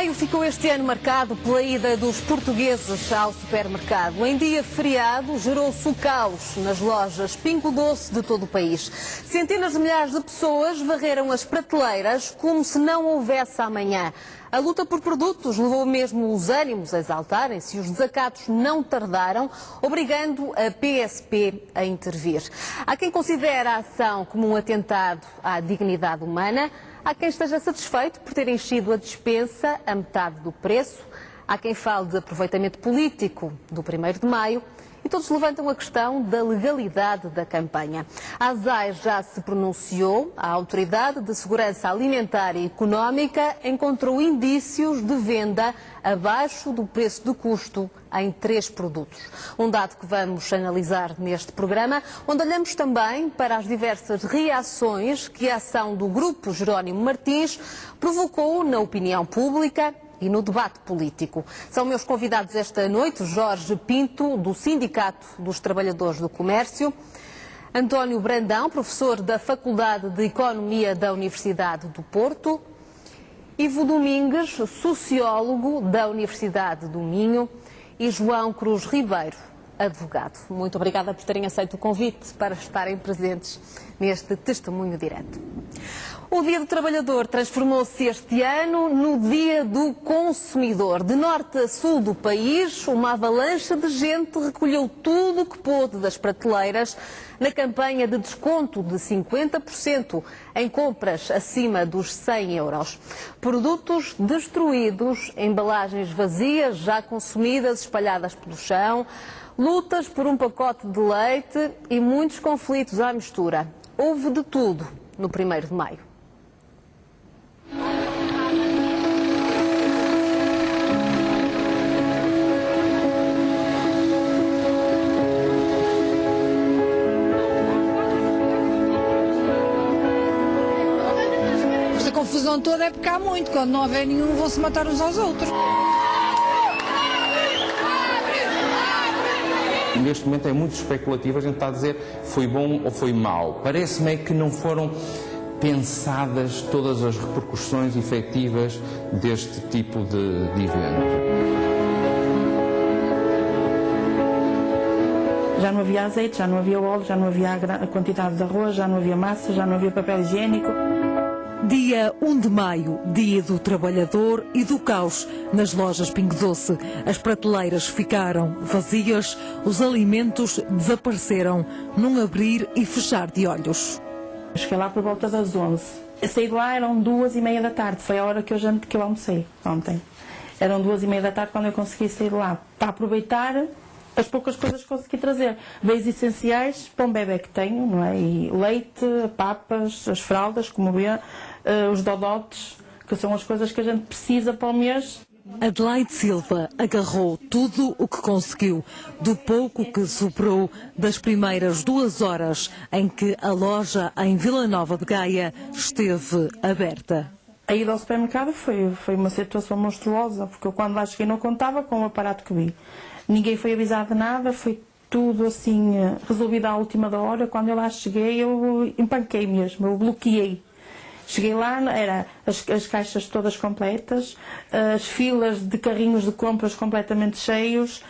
Maio ficou este ano marcado pela ida dos portugueses ao supermercado. Em dia feriado, gerou-se o caos nas lojas Pingo Doce de todo o país. Centenas de milhares de pessoas varreram as prateleiras como se não houvesse amanhã. A luta por produtos levou mesmo os ânimos a exaltarem-se e os desacatos não tardaram, obrigando a PSP a intervir. Há quem considere a ação como um atentado à dignidade humana. Há quem esteja satisfeito por ter enchido a despensa a metade do preço. Há quem fale de aproveitamento político do 1º de Maio. E todos levantam a questão da legalidade da campanha. A ASAI já se pronunciou. A Autoridade de Segurança Alimentar e Económica encontrou indícios de venda abaixo do preço de custo em 3 produtos. Um dado que vamos analisar neste programa, onde olhamos também para as diversas reações que a ação do Grupo Jerónimo Martins provocou na opinião pública e no debate político. São meus convidados esta noite Jorge Pinto, do Sindicato dos Trabalhadores do Comércio, António Brandão, professor da Faculdade de Economia da Universidade do Porto, Ivo Domingues, sociólogo da Universidade do Minho, e João Cruz Ribeiro, advogado. Muito obrigada por terem aceito o convite para estarem presentes neste testemunho direto. O Dia do Trabalhador transformou-se este ano no Dia do Consumidor. De norte a sul do país, uma avalanche de gente recolheu tudo o que pôde das prateleiras na campanha de desconto de 50% em compras acima dos 100 euros. Produtos destruídos, embalagens vazias, já consumidas, espalhadas pelo chão, lutas por um pacote de leite e muitos conflitos à mistura. Houve de tudo no 1º de Maio. Esta confusão toda é porque há muito. Quando não houver nenhum, vão se matar uns aos outros. Neste momento é muito especulativo, a gente está a dizer foi bom ou foi mau. Parece-me que não foram pensadas todas as repercussões efetivas deste tipo de evento. Já não havia azeite, já não havia óleo, já não havia a quantidade de arroz, já não havia massa, já não havia papel higiênico. Dia 1 de Maio, Dia do Trabalhador e do caos nas lojas Pingo Doce. As prateleiras ficaram vazias, os alimentos desapareceram num abrir e fechar de olhos. Cheguei lá por volta das 11. Eu saí de lá, eram 2h30 da tarde, foi a hora que eu almocei ontem. Eram 2h30 da tarde quando eu consegui sair de lá, para aproveitar as poucas coisas que consegui trazer. Bens essenciais para um bebê que tenho, não é? E leite, papas, as fraldas, como vê, os dodotes, que são as coisas que a gente precisa para o mês. Adelaide Silva agarrou tudo o que conseguiu, do pouco que sobrou das primeiras 2 horas em que a loja em Vila Nova de Gaia esteve aberta. A ida ao supermercado foi uma situação monstruosa, porque eu quando lá cheguei não contava com o aparato que vi. Ninguém foi avisado de nada, foi tudo assim resolvido à última da hora. Quando eu lá cheguei, eu empanquei mesmo, eu bloqueei. Cheguei lá, era as caixas todas completas, as filas de carrinhos de compras completamente cheios,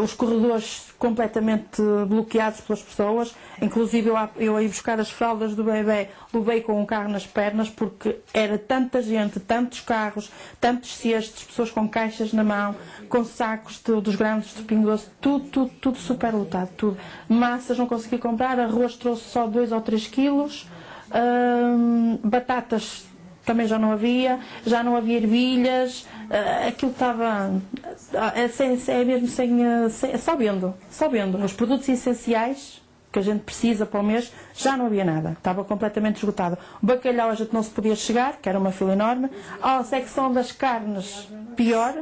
os corredores completamente bloqueados pelas pessoas. Inclusive eu a ir buscar as fraldas do bebê, levei com um carro nas pernas, porque era tanta gente, tantos carros, tantos cestos, pessoas com caixas na mão, com sacos dos grandes de Pingo Doce, tudo super lotado, tudo. Massas não consegui comprar, arroz trouxe só 2 ou 3 quilos. Batatas também já não havia ervilhas, aquilo estava só vendo. Os produtos essenciais que a gente precisa para o mês, já não havia nada, estava completamente esgotado. O bacalhau a gente não se podia chegar, que era uma fila enorme. A secção das carnes, pior.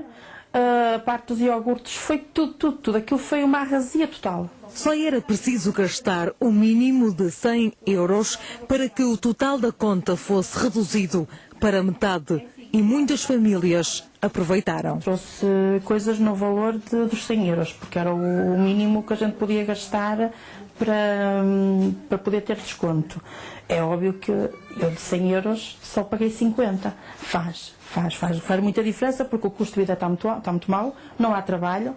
A parte dos iogurtes, foi tudo. Aquilo foi uma arrasia total. Só era preciso gastar o mínimo de 100 euros para que o total da conta fosse reduzido para metade e muitas famílias aproveitaram. Trouxe coisas no valor dos 100 euros, porque era o mínimo que a gente podia gastar para poder ter desconto. É óbvio que eu de 100 euros só paguei 50. Faz muita diferença, porque o custo de vida está muito mal, não há trabalho.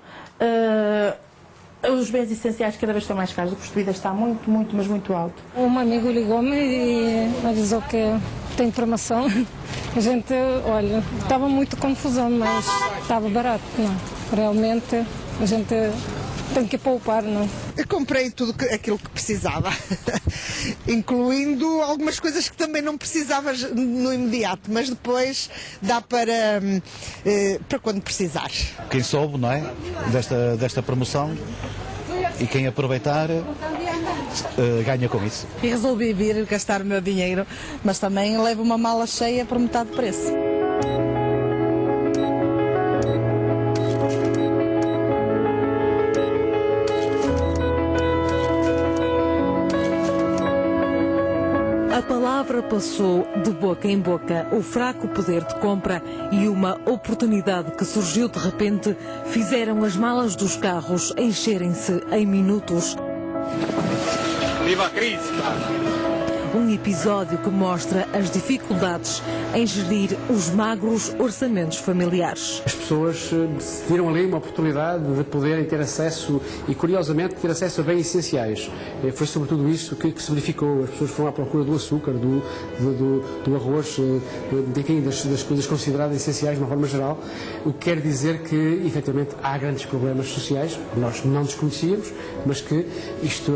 Os bens essenciais cada vez estão mais caros, o custo de vida está mas muito alto. Um amigo ligou-me e avisou que tem informação. A gente, olha, estava muito confusão, mas estava barato, não. Realmente a gente tem que poupar, não. Eu comprei tudo aquilo que precisava, incluindo algumas coisas que também não precisava no imediato, mas depois dá para quando precisar. Quem soube, não é, desta promoção e quem aproveitar ganha com isso. E resolvi vir gastar o meu dinheiro, mas também levo uma mala cheia por metade do preço. A palavra passou de boca em boca. O fraco poder de compra e uma oportunidade que surgiu de repente fizeram as malas dos carros encherem-se em minutos. Viva a crise! Um episódio que mostra as dificuldades em gerir os magros orçamentos familiares. As pessoas viram ali uma oportunidade de poderem ter acesso e, curiosamente, ter acesso a bens essenciais. Foi sobretudo isso que se verificou. As pessoas foram à procura do açúcar, do arroz, enfim, das coisas consideradas essenciais de uma forma geral, o que quer dizer que, efetivamente, há grandes problemas sociais, que nós não desconhecíamos, mas que este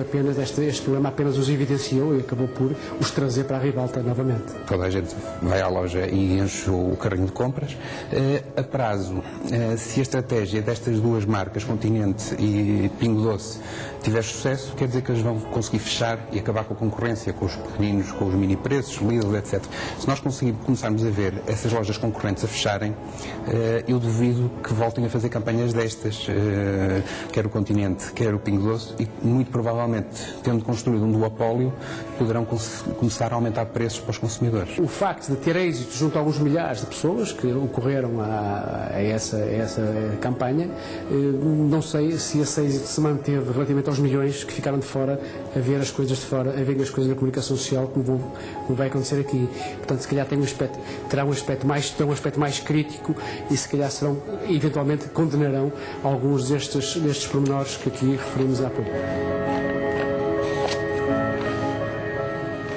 problema apenas os evidenciou e acabou por os trazer para a ribalta novamente. Toda a gente vai à loja e enche o carrinho de compras. A prazo, se a estratégia destas duas marcas, Continente e Pingo Doce, tiver sucesso, quer dizer que eles vão conseguir fechar e acabar com a concorrência, com os pequeninos, com os mini preços, Lidl, etc. Se nós começarmos a ver essas lojas concorrentes a fecharem, eu duvido que voltem a fazer campanhas destas, quer o Continente, quer o Pingo Doce, e muito provavelmente, tendo construído um duopólio, poderão começar a aumentar preços para os consumidores. O facto de ter êxito junto a alguns milhares de pessoas que ocorreram a essa campanha, não sei se esse êxito se manteve relativamente aos milhões que ficaram de fora a ver as coisas de fora, a ver as coisas na comunicação social, como vai acontecer aqui. Portanto, se calhar terá um aspecto mais crítico e se calhar eventualmente condenarão alguns destes pormenores que aqui referimos há pouco.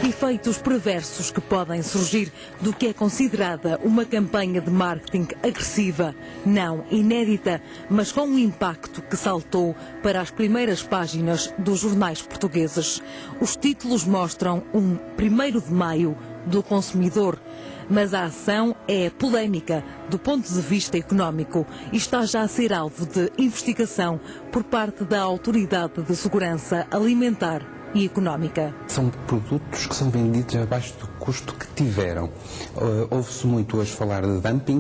Efeitos perversos que podem surgir do que é considerada uma campanha de marketing agressiva, não inédita, mas com um impacto que saltou para as primeiras páginas dos jornais portugueses. Os títulos mostram um 1º de maio do consumidor, mas a ação é polémica do ponto de vista económico e está já a ser alvo de investigação por parte da Autoridade de Segurança Alimentar e económica. São produtos que são vendidos abaixo do custo que tiveram. Ouve-se muito hoje falar de dumping.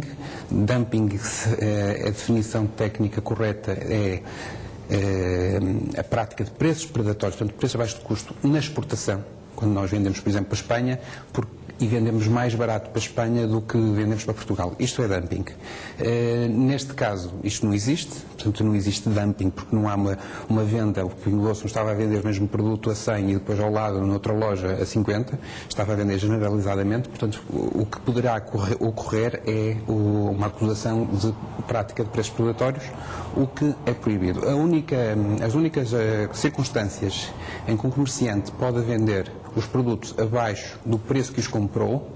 Dumping, a definição técnica correta é a prática de preços predatórios, portanto, preço abaixo de custo na exportação. Quando nós vendemos, por exemplo, para a Espanha, e vendemos mais barato para a Espanha do que vendemos para Portugal. Isto é dumping. Neste caso, isto não existe, portanto não existe dumping, porque não há uma venda, o Pingo Doce não estava a vender o mesmo produto a 100 e depois ao lado, noutra loja, a 50, estava a vender generalizadamente, portanto o que poderá ocorrer é uma acusação de prática de preços predatórios, o que é proibido. As únicas circunstâncias em que um comerciante pode vender os produtos abaixo do preço que os comprou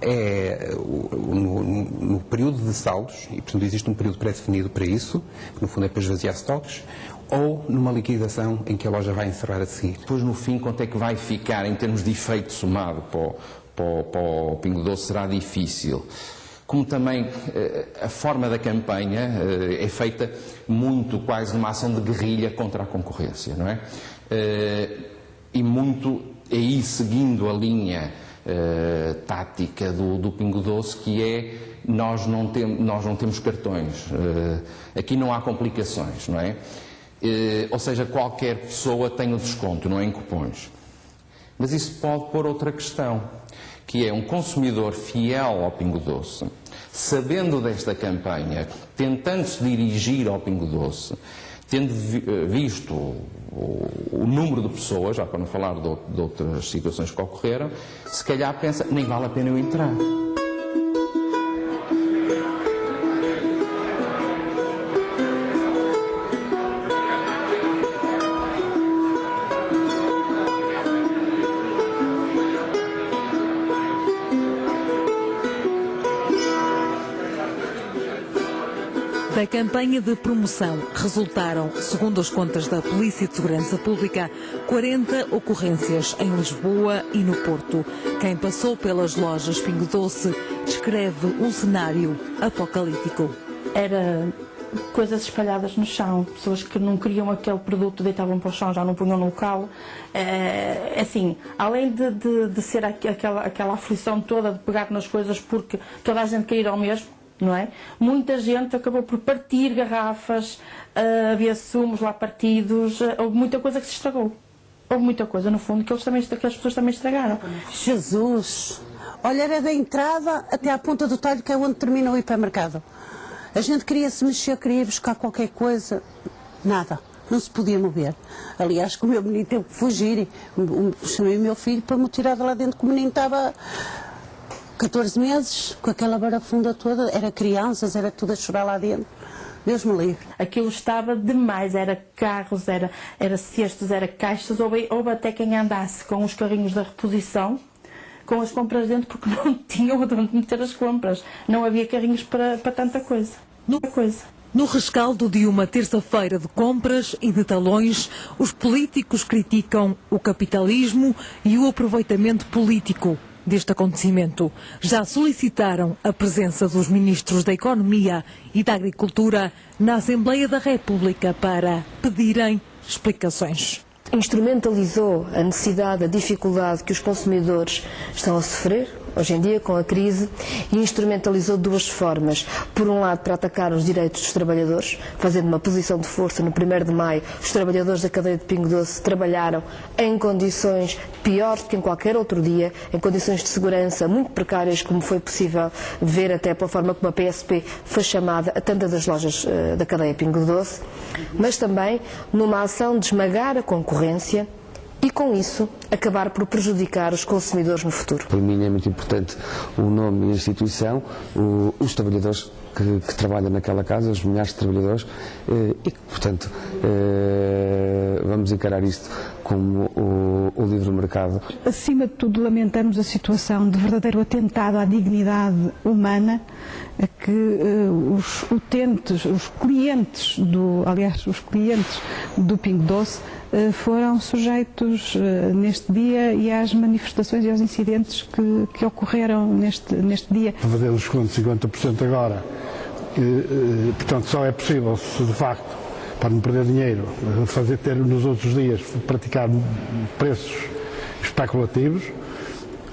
é no período de saldos, e portanto existe um período pré-definido para isso, que no fundo é para esvaziar estoques, ou numa liquidação em que a loja vai encerrar a seguir. Depois no fim, quanto é que vai ficar em termos de efeito somado para o Pingo Doce será difícil. Como também a forma da campanha é feita muito quase numa ação de guerrilha contra a concorrência, não é? E muito aí seguindo a linha tática do Pingo Doce, que é nós não temos cartões, aqui não há complicações, não é? Ou seja, qualquer pessoa tem o desconto, não é em cupons. Mas isso pode pôr outra questão, que é um consumidor fiel ao Pingo Doce sabendo desta campanha, tentando-se dirigir ao Pingo Doce, tendo visto o número de pessoas, já para não falar de outras situações que ocorreram, se calhar pensa, nem vale a pena eu entrar. Da campanha de promoção resultaram, segundo as contas da Polícia de Segurança Pública, 40 ocorrências em Lisboa e no Porto. Quem passou pelas lojas Pingo Doce descreve um cenário apocalíptico. Era coisas espalhadas no chão, pessoas que não queriam aquele produto deitavam para o chão, já não punham no local. Assim, além de ser aquela aflição toda de pegar nas coisas porque toda a gente quer ir ao mesmo, não é? Muita gente acabou por partir garrafas, havia sumos lá partidos, houve muita coisa que se estragou. Houve muita coisa, no fundo, que as pessoas também estragaram. Jesus! Olha, era da entrada até à ponta do talho, que é onde termina o hipermercado. A gente queria se mexer, queria buscar qualquer coisa, nada, não se podia mover. Aliás, que o meu menino teve que fugir, chamei o meu filho para me tirar de lá dentro, que o menino estava 14 meses, com aquela barafunda toda, era crianças, era tudo a chorar lá dentro. Deus me livre. Aquilo estava demais, era carros, era cestos, era caixas, houve até quem andasse com os carrinhos da reposição, com as compras dentro, porque não tinham onde meter as compras. Não havia carrinhos para tanta coisa. No rescaldo de uma terça-feira de compras e de talões, os políticos criticam o capitalismo e o aproveitamento político deste acontecimento. Já solicitaram a presença dos ministros da Economia e da Agricultura na Assembleia da República para pedirem explicações. Instrumentalizou a necessidade, a dificuldade que os consumidores estão a sofrer hoje em dia com a crise e instrumentalizou de duas formas. Por um lado, para atacar os direitos dos trabalhadores, fazendo uma posição de força. No 1º de maio, os trabalhadores da cadeia de Pingo Doce trabalharam em condições piores do que em qualquer outro dia, em condições de segurança muito precárias, como foi possível ver até pela forma como a PSP foi chamada a tantas das lojas da cadeia Pingo Doce, mas também numa ação de esmagar a concorrência e, com isso, acabar por prejudicar os consumidores no futuro. Para mim é muito importante o nome e a instituição, os trabalhadores que trabalham naquela casa, os milhares de trabalhadores, e que, portanto, vamos encarar isto como o livre mercado. Acima de tudo, lamentamos a situação de verdadeiro atentado à dignidade humana a que os utentes, os clientes do Pingo Doce foram sujeitos neste dia e às manifestações e aos incidentes que ocorreram neste dia. Fazer os descontos de 50% agora, portanto, só é possível se de facto, para não perder dinheiro, ter nos outros dias, praticar preços especulativos,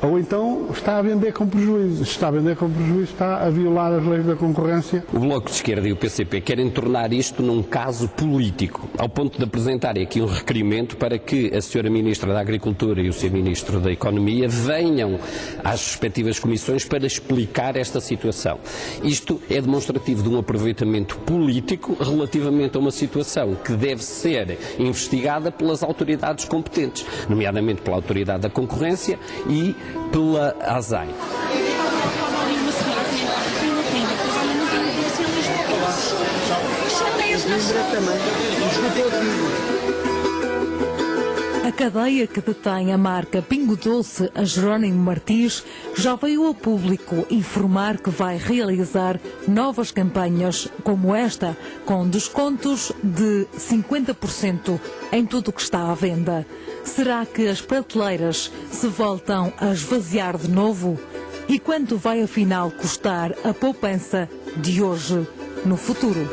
ou então está a vender com prejuízo. Se está a vender com prejuízo, está a violar as leis da concorrência. O Bloco de Esquerda e o PCP querem tornar isto num caso político, ao ponto de apresentarem aqui um requerimento para que a Sra. Ministra da Agricultura e o Sr. Ministro da Economia venham às respectivas comissões para explicar esta situação. Isto é demonstrativo de um aproveitamento político relativamente a uma situação que deve ser investigada pelas autoridades competentes, nomeadamente pela Autoridade da Concorrência e pela ASAI. A cadeia que detém a marca Pingo Doce, a Jerónimo Martins, já veio ao público informar que vai realizar novas campanhas como esta, com descontos de 50% em tudo o que está à venda. Será que as prateleiras se voltam a esvaziar de novo? E quanto vai afinal custar a poupança de hoje no futuro?